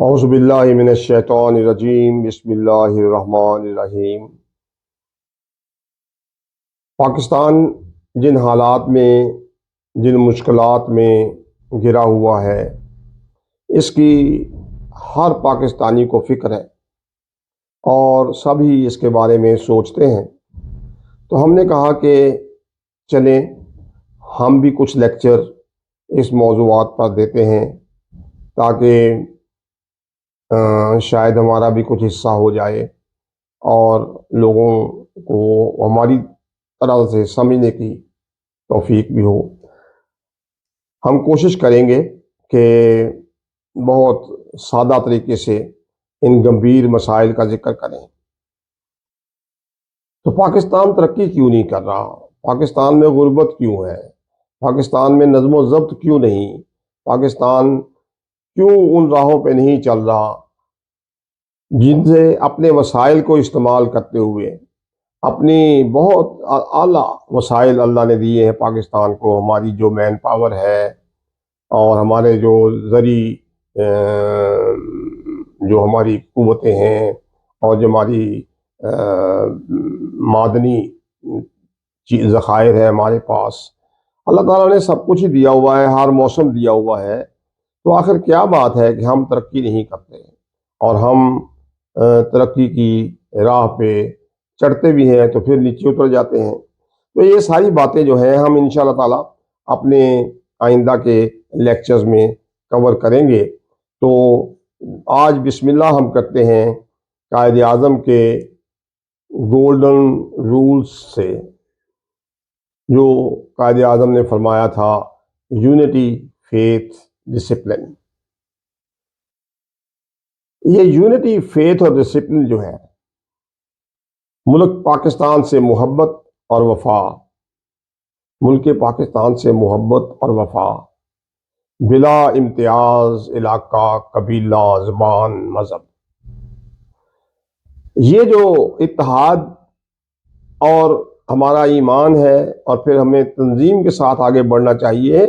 اعوذ باللہ من الشیطان الرجیم بسم اللہ الرحمن الرحیم۔ پاکستان جن حالات میں، جن مشکلات میں گھرا ہوا ہے، اس کی ہر پاکستانی کو فکر ہے اور سبھی اس کے بارے میں سوچتے ہیں۔ تو ہم نے کہا کہ چلیں ہم بھی کچھ لیکچر اس موضوعات پر دیتے ہیں تاکہ شاید ہمارا بھی کچھ حصہ ہو جائے اور لوگوں کو ہماری طرح سے سمجھنے کی توفیق بھی ہو۔ ہم کوشش کریں گے کہ بہت سادہ طریقے سے ان گمبھیر مسائل کا ذکر کریں۔ تو پاکستان ترقی کیوں نہیں کر رہا؟ پاکستان میں غربت کیوں ہے؟ پاکستان میں نظم و ضبط کیوں نہیں؟ پاکستان کیوں ان راہوں پہ نہیں چل رہا جن سے اپنے وسائل کو استعمال کرتے ہوئے اپنی بہت اعلیٰ وسائل اللہ نے دیے ہیں پاکستان کو، ہماری جو مین پاور ہے اور ہمارے جو زرعی جو ہماری قوتیں ہیں اور جو ہماری معدنی ذخائر ہے ہمارے پاس، اللہ تعالیٰ نے سب کچھ ہی دیا ہوا ہے، ہر موسم دیا ہوا ہے۔ تو آخر کیا بات ہے کہ ہم ترقی نہیں کرتے اور ہم ترقی کی راہ پہ چڑھتے بھی ہیں تو پھر نیچے اتر جاتے ہیں؟ تو یہ ساری باتیں جو ہیں ہم انشاءاللہ تعالیٰ اپنے آئندہ کے لیکچرز میں کور کریں گے۔ تو آج بسم اللہ ہم کرتے ہیں قائد اعظم کے گولڈن رولز سے، جو قائد اعظم نے فرمایا تھا، یونٹی، فیتھ، ڈسپلن۔ یہ یونٹی، فیتھ اور ڈسپلن جو ہے، ملک پاکستان سے محبت اور وفا، ملک پاکستان سے محبت اور وفا، بلا امتیاز علاقہ، قبیلہ، زبان، مذہب، یہ جو اتحاد اور ہمارا ایمان ہے اور پھر ہمیں تنظیم کے ساتھ آگے بڑھنا چاہیے،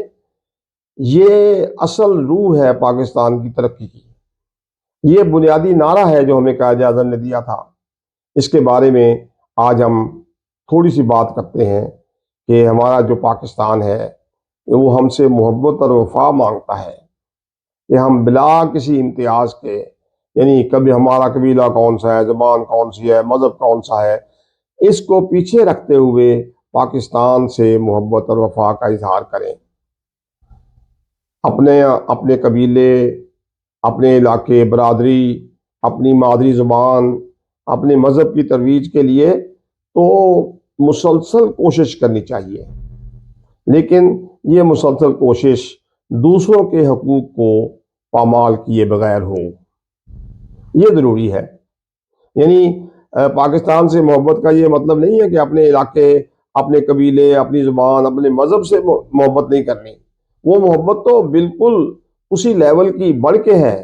یہ اصل روح ہے پاکستان کی ترقی کی۔ یہ بنیادی نعرہ ہے جو ہمیں قائد اعظم نے دیا تھا۔ اس کے بارے میں آج ہم تھوڑی سی بات کرتے ہیں کہ ہمارا جو پاکستان ہے وہ ہم سے محبت اور وفا مانگتا ہے کہ ہم بلا کسی امتیاز کے، یعنی کبھی ہمارا قبیلہ کون سا ہے، زبان کون سی ہے، مذہب کون سا ہے، اس کو پیچھے رکھتے ہوئے پاکستان سے محبت اور وفا کا اظہار کریں۔ اپنے قبیلے، اپنے علاقے، برادری، اپنی مادری زبان، اپنے مذہب کی ترویج کے لیے تو مسلسل کوشش کرنی چاہیے، لیکن یہ مسلسل کوشش دوسروں کے حقوق کو پامال کیے بغیر ہو، یہ ضروری ہے۔ یعنی پاکستان سے محبت کا یہ مطلب نہیں ہے کہ اپنے علاقے، اپنے قبیلے، اپنی زبان، اپنے مذہب سے محبت نہیں کرنی۔ وہ محبت تو بالکل اسی لیول کی بڑھ کے ہے،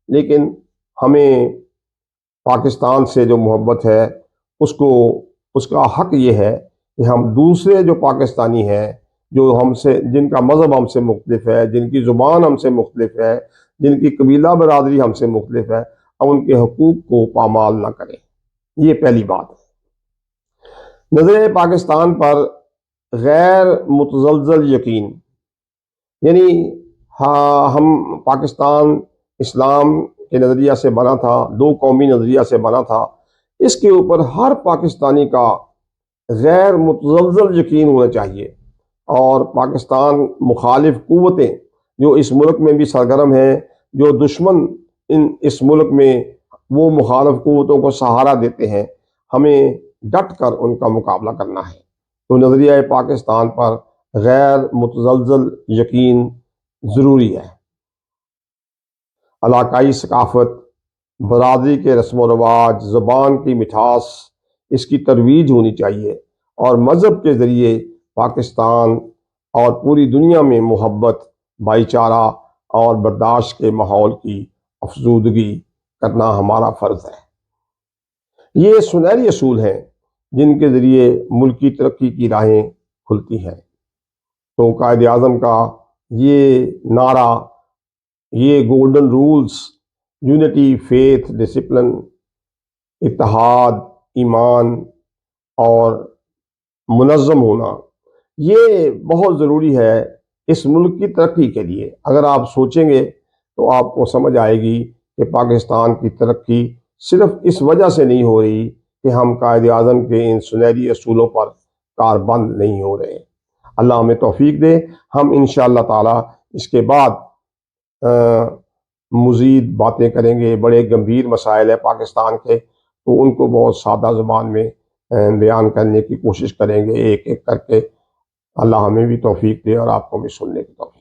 لیکن ہمیں پاکستان سے جو محبت ہے اس کا حق یہ ہے کہ ہم دوسرے جو پاکستانی ہیں، جو ہم سے، جن کا مذہب ہم سے مختلف ہے، جن کی زبان ہم سے مختلف ہے، جن کی قبیلہ برادری ہم سے مختلف ہے، ہم ان کے حقوق کو پامال نہ کریں۔ یہ پہلی بات ہے۔ نظر پاکستان پر غیر متزلزل یقین، یعنی ہم پاکستان اسلام کے نظریہ سے بنا تھا، دو قومی نظریہ سے بنا تھا، اس کے اوپر ہر پاکستانی کا غیر متزلزل یقین ہونا چاہیے۔ اور پاکستان مخالف قوتیں جو اس ملک میں بھی سرگرم ہیں، جو دشمن اس ملک میں وہ مخالف قوتوں کو سہارا دیتے ہیں، ہمیں ڈٹ کر ان کا مقابلہ کرنا ہے۔ تو نظریہ پاکستان پر غیر متزلزل یقین ضروری ہے۔ علاقائی ثقافت، برادری کے رسم و رواج، زبان کی مٹھاس، اس کی ترویج ہونی چاہیے، اور مذہب کے ذریعے پاکستان اور پوری دنیا میں محبت، بھائی چارہ اور برداشت کے ماحول کی افزودگی کرنا ہمارا فرض ہے۔ یہ سنہری اصول ہیں جن کے ذریعے ملکی ترقی کی راہیں کھلتی ہیں۔ تو قائد اعظم کا یہ نعرہ، یہ golden rules unity, faith, discipline, اتحاد، ایمان اور منظم ہونا، یہ بہت ضروری ہے اس ملک کی ترقی کے لیے۔ اگر آپ سوچیں گے تو آپ کو سمجھ آئے گی کہ پاکستان کی ترقی صرف اس وجہ سے نہیں ہو رہی کہ ہم قائد اعظم کے ان سنہری اصولوں پر کاربند نہیں ہو رہے۔ اللہ ہمیں توفیق دے۔ ہم انشاءاللہ تعالی اس کے بعد مزید باتیں کریں گے۔ بڑے گمبھیر مسائل ہیں پاکستان کے، تو ان کو بہت سادہ زبان میں بیان کرنے کی کوشش کریں گے ایک ایک کر کے۔ اللہ ہمیں بھی توفیق دے اور آپ کو بھی سننے کی توفیق